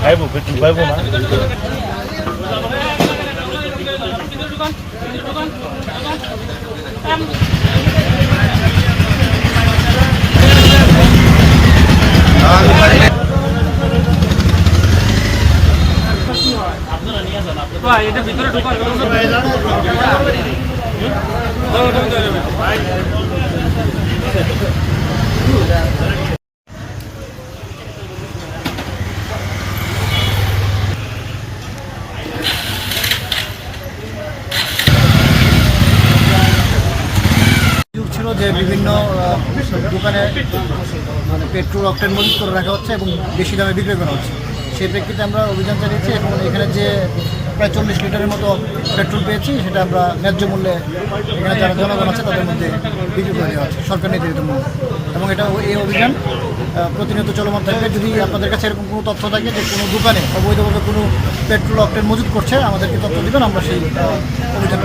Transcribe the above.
খাইবো পেট্রোল পাইবো না এটা ভিতরে ঢোকার ছিল যে বিভিন্ন দোকানে মানে পেট্রোল অকটেন মজুত করে রাখা হচ্ছে এবং বেশি দামে বিক্রি করা হচ্ছে। সেই প্রেক্ষিতে আমরা অভিযান চালিয়েছি এবং এখানে যে প্রায় 40 লিটারের মতো পেট্রোল পেয়েছি সেটা আমরা ন্যায্য মূল্যে এখানে যারা জনগণ আছে তাদের মধ্যে বিক্রি করে দেওয়া হচ্ছে সরকার নির্ধারিত মূল্য। এবং এটা এই অভিযান প্রতিনিয়ত চলমান থাকবে। যদি আপনাদের কাছে এরকম কোনো তথ্য থাকে যে কোনো দোকানে অবৈধভাবে কোনো পেট্রোল অকটেন মজুত করছে আমাদেরকে তথ্য দেবেন, আমরা সেই অভিযান